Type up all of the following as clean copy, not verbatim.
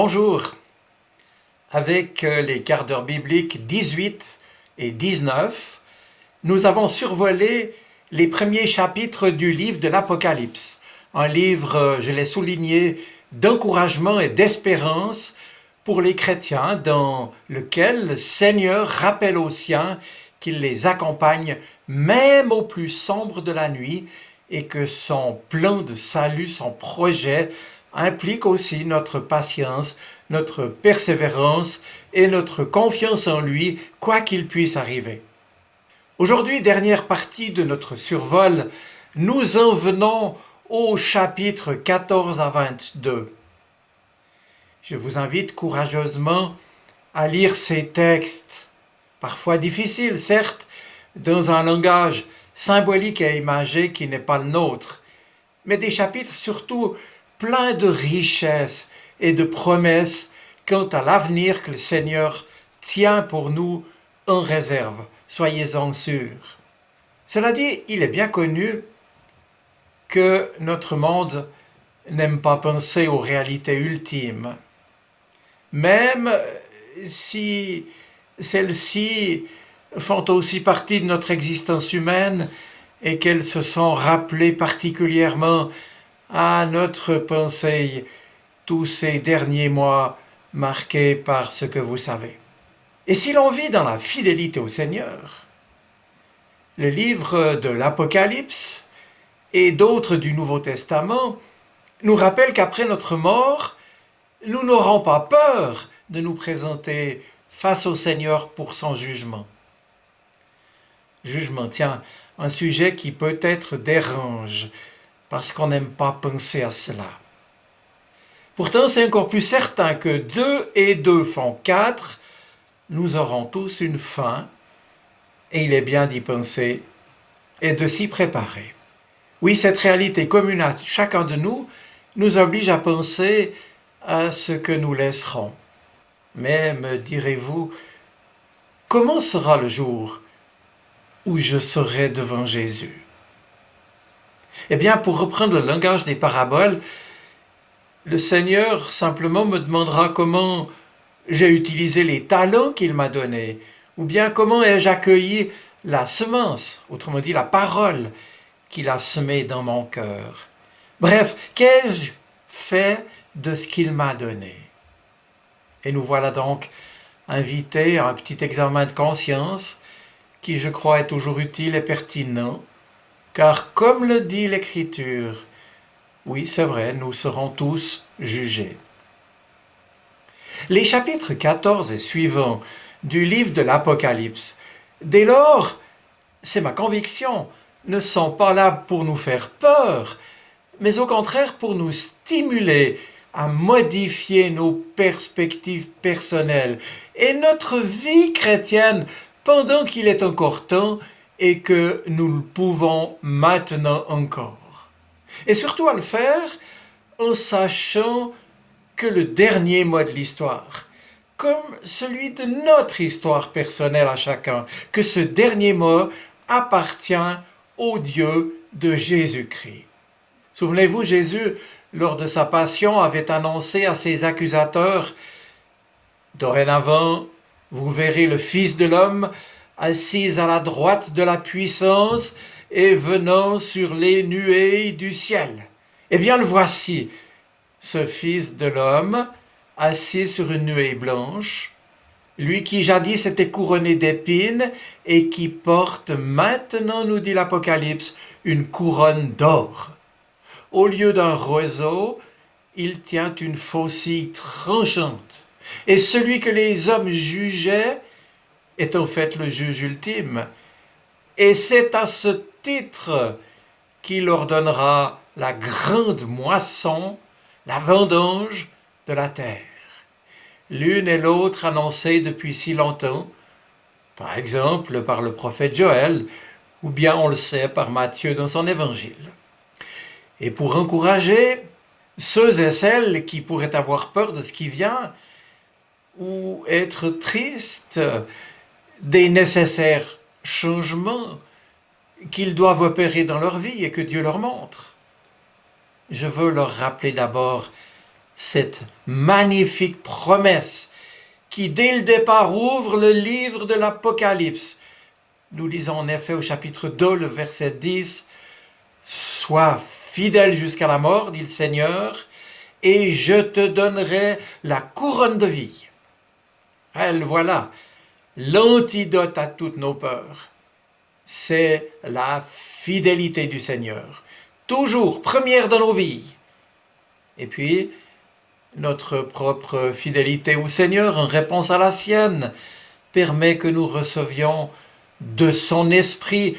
Bonjour. Avec les quarts d'heure bibliques 18 et 19, nous avons survolé les premiers chapitres du livre de l'Apocalypse. Un livre, je l'ai souligné, d'encouragement et d'espérance pour les chrétiens, dans lequel le Seigneur rappelle aux siens qu'il les accompagne même au plus sombre de la nuit et que son plan de salut, son projet, implique aussi notre patience, notre persévérance et notre confiance en lui, quoi qu'il puisse arriver. Aujourd'hui, dernière partie de notre survol, nous en venons au chapitre 14 à 22. Je vous invite courageusement à lire ces textes, parfois difficiles, certes, dans un langage symbolique et imagé qui n'est pas le nôtre, mais des chapitres surtout pleins de richesses et de promesses quant à l'avenir que le Seigneur tient pour nous en réserve. Soyez-en sûrs. Cela dit, il est bien connu que notre monde n'aime pas penser aux réalités ultimes. Même si celles-ci font aussi partie de notre existence humaine et qu'elles se sont rappelées particulièrement à notre pensée tous ces derniers mois marqués par ce que vous savez. Et si l'on vit dans la fidélité au Seigneur, le livre de l'Apocalypse et d'autres du Nouveau Testament nous rappellent qu'après notre mort, nous n'aurons pas peur de nous présenter face au Seigneur pour son jugement. Jugement, tiens, un sujet qui peut-être dérange, parce qu'on n'aime pas penser à cela. Pourtant, c'est encore plus certain que 2 et 2 font 4, nous aurons tous une fin, et il est bien d'y penser et de s'y préparer. Oui, cette réalité commune à chacun de nous oblige à penser à ce que nous laisserons. Mais, me direz-vous, comment sera le jour où je serai devant Jésus? Eh bien, pour reprendre le langage des paraboles, le Seigneur simplement me demandera comment j'ai utilisé les talents qu'il m'a donnés, ou bien comment ai-je accueilli la semence, autrement dit la parole qu'il a semée dans mon cœur. Bref, qu'ai-je fait de ce qu'il m'a donné? Et nous voilà donc invités à un petit examen de conscience qui, je crois, est toujours utile et pertinent, car comme le dit l'Écriture, oui, c'est vrai, nous serons tous jugés. Les chapitres 14 et suivants du livre de l'Apocalypse, dès lors, c'est ma conviction, ne sont pas là pour nous faire peur, mais au contraire pour nous stimuler à modifier nos perspectives personnelles et notre vie chrétienne pendant qu'il est encore temps et que nous le pouvons maintenant encore. Et surtout à le faire en sachant que le dernier mot de l'histoire, comme celui de notre histoire personnelle à chacun, que ce dernier mot appartient au Dieu de Jésus-Christ. Souvenez-vous, Jésus, lors de sa passion, avait annoncé à ses accusateurs « Dorénavant, vous verrez le Fils de l'homme assis à la droite de la puissance et venant sur les nuées du ciel. » Eh bien, le voici, ce Fils de l'homme, assis sur une nuée blanche, lui qui jadis était couronné d'épines et qui porte maintenant, nous dit l'Apocalypse, une couronne d'or. Au lieu d'un roseau, il tient une faucille tranchante. Et celui que les hommes jugeaient est en fait le juge ultime. Et c'est à ce titre qu'il ordonnera la grande moisson, la vendange de la terre. L'une et l'autre annoncées depuis si longtemps, par exemple par le prophète Joël, ou bien on le sait par Matthieu dans son évangile. Et pour encourager ceux et celles qui pourraient avoir peur de ce qui vient, ou être tristes des nécessaires changements qu'ils doivent opérer dans leur vie et que Dieu leur montre, je veux leur rappeler d'abord cette magnifique promesse qui, dès le départ, ouvre le livre de l'Apocalypse. Nous lisons en effet au chapitre 2, le verset 10, « Sois fidèle jusqu'à la mort, dit le Seigneur, et je te donnerai la couronne de vie. » Elle, voilà, l'antidote à toutes nos peurs. C'est la fidélité du Seigneur, toujours première dans nos vies. Et puis, notre propre fidélité au Seigneur, en réponse à la sienne, permet que nous recevions de son esprit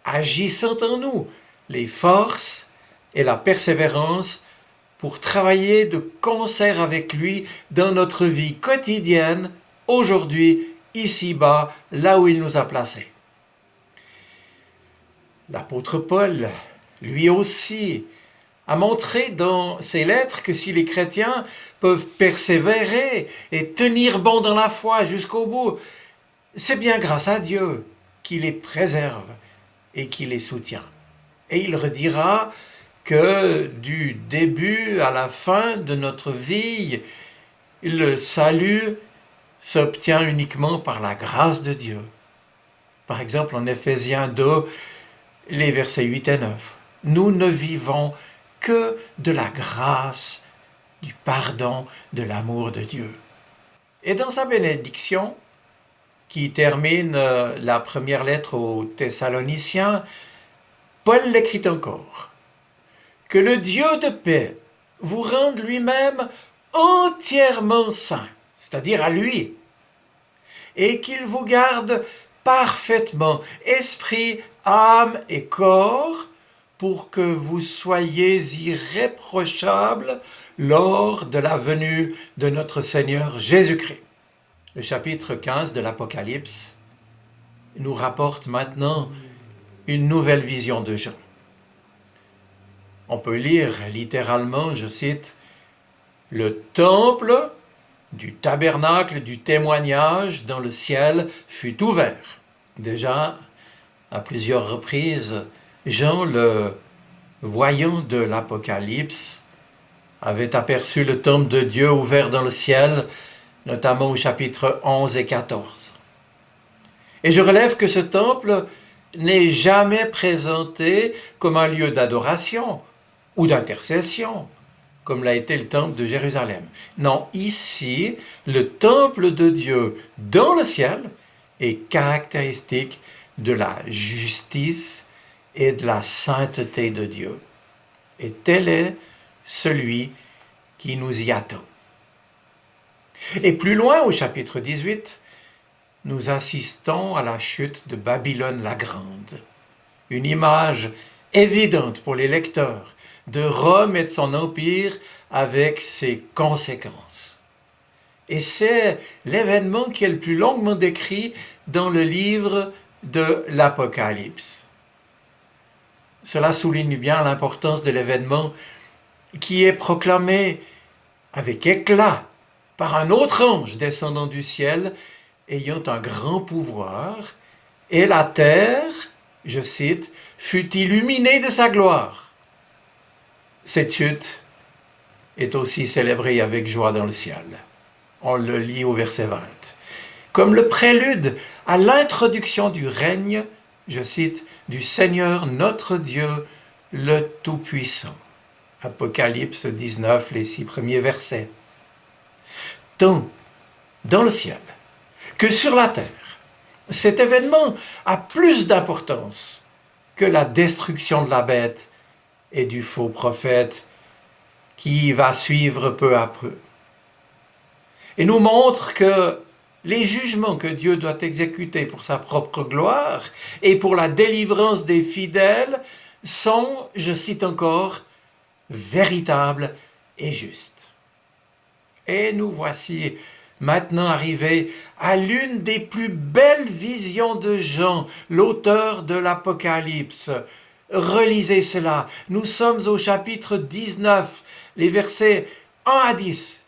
agissant en nous les forces et la persévérance pour travailler de concert avec lui dans notre vie quotidienne, aujourd'hui, ici-bas, là où il nous a placés. L'apôtre Paul, lui aussi, a montré dans ses lettres que si les chrétiens peuvent persévérer et tenir bon dans la foi jusqu'au bout, c'est bien grâce à Dieu qui les préserve et qui les soutient. Et il redira que du début à la fin de notre vie, le salut s'obtient uniquement par la grâce de Dieu. Par exemple, en Éphésiens 2, les versets 8 et 9. Nous ne vivons que de la grâce, du pardon, de l'amour de Dieu. Et dans sa bénédiction, qui termine la première lettre aux Thessaloniciens, Paul l'écrit encore. « Que le Dieu de paix vous rende lui-même entièrement saint, c'est-à-dire à lui, et qu'il vous garde parfaitement, esprit, âme et corps, pour que vous soyez irréprochables lors de la venue de notre Seigneur Jésus-Christ. » Le chapitre 15 de l'Apocalypse nous rapporte maintenant une nouvelle vision de Jean. On peut lire littéralement, je cite, « Le temple du tabernacle du témoignage dans le ciel fut ouvert. » Déjà, à plusieurs reprises, Jean, le voyant de l'Apocalypse, avait aperçu le temple de Dieu ouvert dans le ciel, notamment au chapitre 11 et 14. Et je relève que ce temple n'est jamais présenté comme un lieu d'adoration ou d'intercession, comme l'a été le temple de Jérusalem. Non, ici, le temple de Dieu dans le ciel est caractéristique de la justice et de la sainteté de Dieu. Et tel est celui qui nous y attend. Et plus loin, au chapitre 18, nous assistons à la chute de Babylone la Grande. Une image évidente pour les lecteurs de Rome et de son empire avec ses conséquences. Et c'est l'événement qui est le plus longuement décrit dans le livre de l'Apocalypse. Cela souligne bien l'importance de l'événement qui est proclamé avec éclat par un autre ange descendant du ciel, ayant un grand pouvoir, et la terre, je cite, fut illuminée de sa gloire. Cette chute est aussi célébrée avec joie dans le ciel. On le lit au verset 20. Comme le prélude à l'introduction du règne, je cite, du Seigneur notre Dieu, le Tout-Puissant. Apocalypse 19, les 6 premiers versets. Tant dans le ciel que sur la terre, cet événement a plus d'importance que la destruction de la bête et du faux prophète qui va suivre peu à peu. Et nous montre que les jugements que Dieu doit exécuter pour sa propre gloire et pour la délivrance des fidèles sont, je cite encore, véritables et justes. Et nous voici maintenant arrivés à l'une des plus belles visions de Jean, l'auteur de l'Apocalypse. Relisez cela. Nous sommes au chapitre 19, les versets 1 à 10.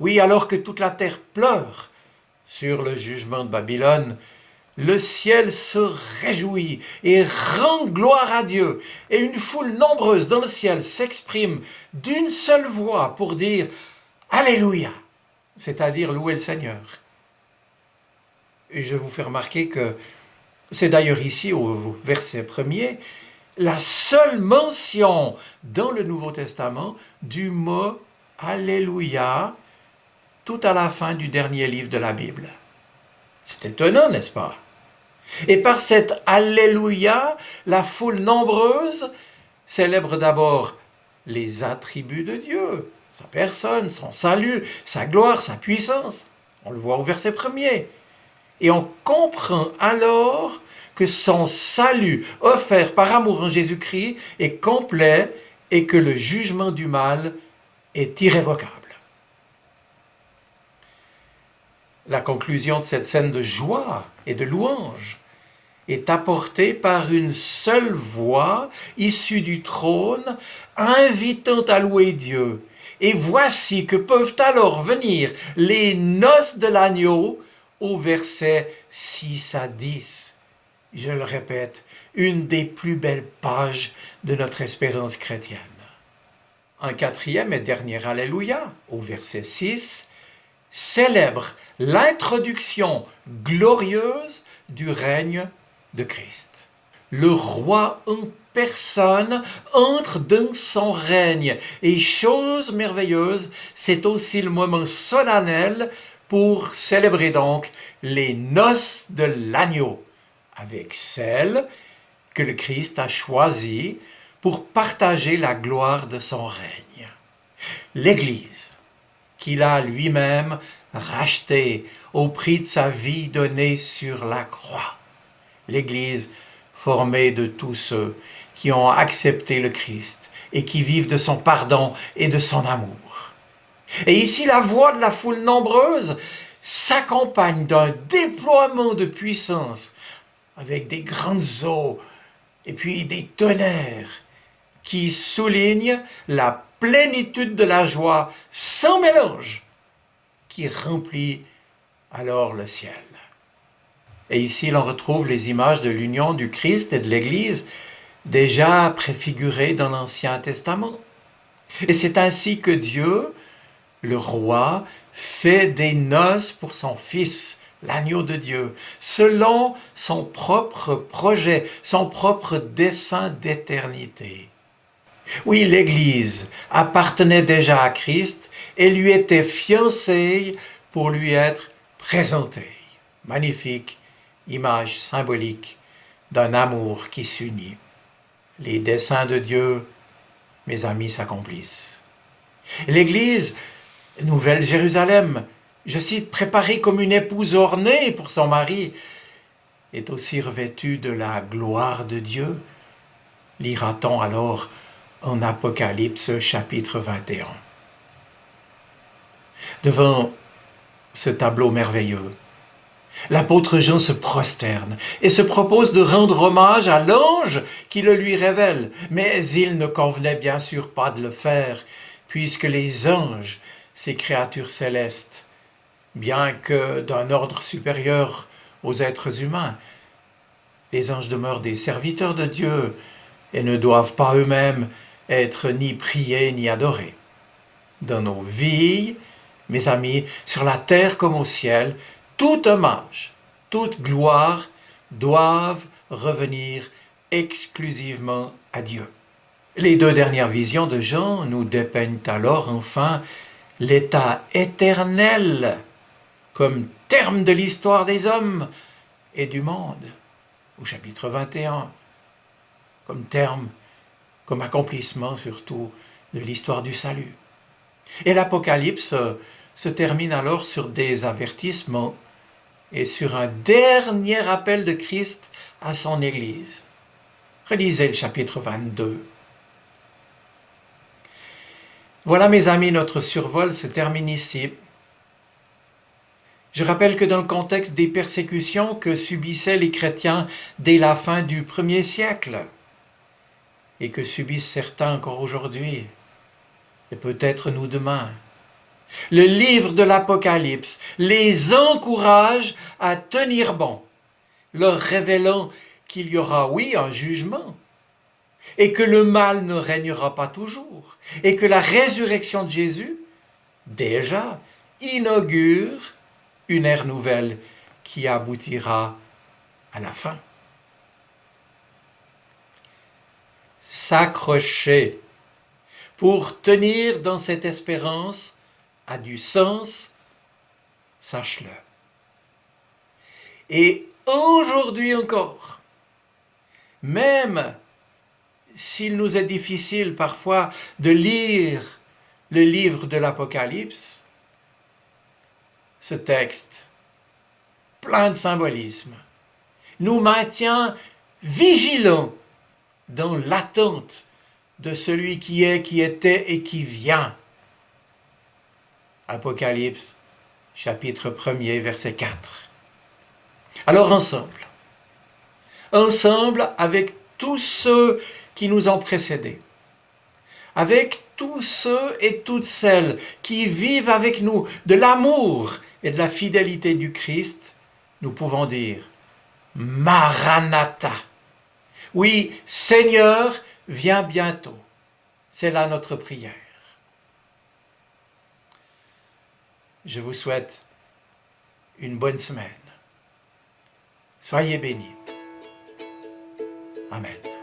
Oui, alors que toute la terre pleure sur le jugement de Babylone, Le ciel se réjouit et rend gloire à Dieu, et une foule nombreuse dans le ciel s'exprime d'une seule voix pour dire Alléluia, c'est-à-dire louer le Seigneur. Et je vous fais remarquer que c'est d'ailleurs ici, au verset 1er, la seule mention dans le Nouveau Testament du mot Alléluia, tout à la fin du dernier livre de la Bible. C'est étonnant, n'est-ce pas? Et par cet Alléluia, la foule nombreuse célèbre d'abord les attributs de Dieu, sa personne, son salut, sa gloire, sa puissance. On le voit au verset 1er. Et on comprend alors que son salut offert par amour en Jésus-Christ est complet et que le jugement du mal est irrévocable. La conclusion de cette scène de joie et de louange est apportée par une seule voix issue du trône, invitant à louer Dieu. Et voici que peuvent alors venir les noces de l'agneau au verset 6 à 10. Je le répète, une des plus belles pages de notre espérance chrétienne. Un quatrième et dernier Alléluia, au verset 6, célèbre l'introduction glorieuse du règne de Christ. Le roi en personne entre dans son règne. Et chose merveilleuse, c'est aussi le moment solennel pour célébrer donc les noces de l'agneau, avec celles que le Christ a choisies pour partager la gloire de son règne. L'Église, qu'il a lui-même rachetée au prix de sa vie donnée sur la croix. L'Église formée de tous ceux qui ont accepté le Christ et qui vivent de son pardon et de son amour. Et ici, la voix de la foule nombreuse s'accompagne d'un déploiement de puissance avec des grandes eaux et puis des tonnerres qui soulignent la plénitude de la joie sans mélange qui remplit alors le ciel. Et ici, l'on retrouve les images de l'union du Christ et de l'Église déjà préfigurées dans l'Ancien Testament. Et c'est ainsi que Dieu, le roi, fait des noces pour son Fils, l'agneau de Dieu, selon son propre projet, son propre dessein d'éternité. Oui, l'Église appartenait déjà à Christ et lui était fiancée pour lui être présentée. Magnifique image symbolique d'un amour qui s'unit. Les desseins de Dieu, mes amis, s'accomplissent. L'Église, Nouvelle Jérusalem, je cite, préparée comme une épouse ornée pour son mari, est aussi revêtue de la gloire de Dieu. Lira-t-on alors en Apocalypse chapitre 21. Devant ce tableau merveilleux, l'apôtre Jean se prosterne et se propose de rendre hommage à l'ange qui le lui révèle. Mais il ne convenait bien sûr pas de le faire, puisque les anges, ces créatures célestes, bien que d'un ordre supérieur aux êtres humains, les anges demeurent des serviteurs de Dieu et ne doivent pas eux-mêmes être ni priés ni adorés. Dans nos vies, mes amis, sur la terre comme au ciel, tout hommage, toute gloire doivent revenir exclusivement à Dieu. Les deux dernières visions de Jean nous dépeignent alors enfin l'état éternel comme terme de l'histoire des hommes et du monde, au chapitre 21, comme terme, comme accomplissement surtout de l'histoire du salut. Et l'Apocalypse se termine alors sur des avertissements et sur un dernier appel de Christ à son Église. Relisez le chapitre 22. Voilà, mes amis, notre survol se termine ici. Je rappelle que dans le contexte des persécutions que subissaient les chrétiens dès la fin du 1er siècle, et que subissent certains encore aujourd'hui, et peut-être nous demain, le livre de l'Apocalypse les encourage à tenir bon, leur révélant qu'il y aura, oui, un jugement, et que le mal ne régnera pas toujours, et que la résurrection de Jésus, déjà, inaugure une ère nouvelle qui aboutira à la fin. S'accrocher pour tenir dans cette espérance a du sens, sache-le. Et aujourd'hui encore, même s'il nous est difficile parfois de lire le livre de l'Apocalypse, ce texte, plein de symbolisme, nous maintient vigilants dans l'attente de celui qui est, qui était et qui vient. Apocalypse, chapitre 1er, verset 4. Alors ensemble avec tous ceux qui nous ont précédés, avec tous ceux et toutes celles qui vivent avec nous de l'amour et de la fidélité du Christ, nous pouvons dire Maranatha. Oui, Seigneur, viens bientôt. C'est là notre prière. Je vous souhaite une bonne semaine. Soyez bénis. Amen.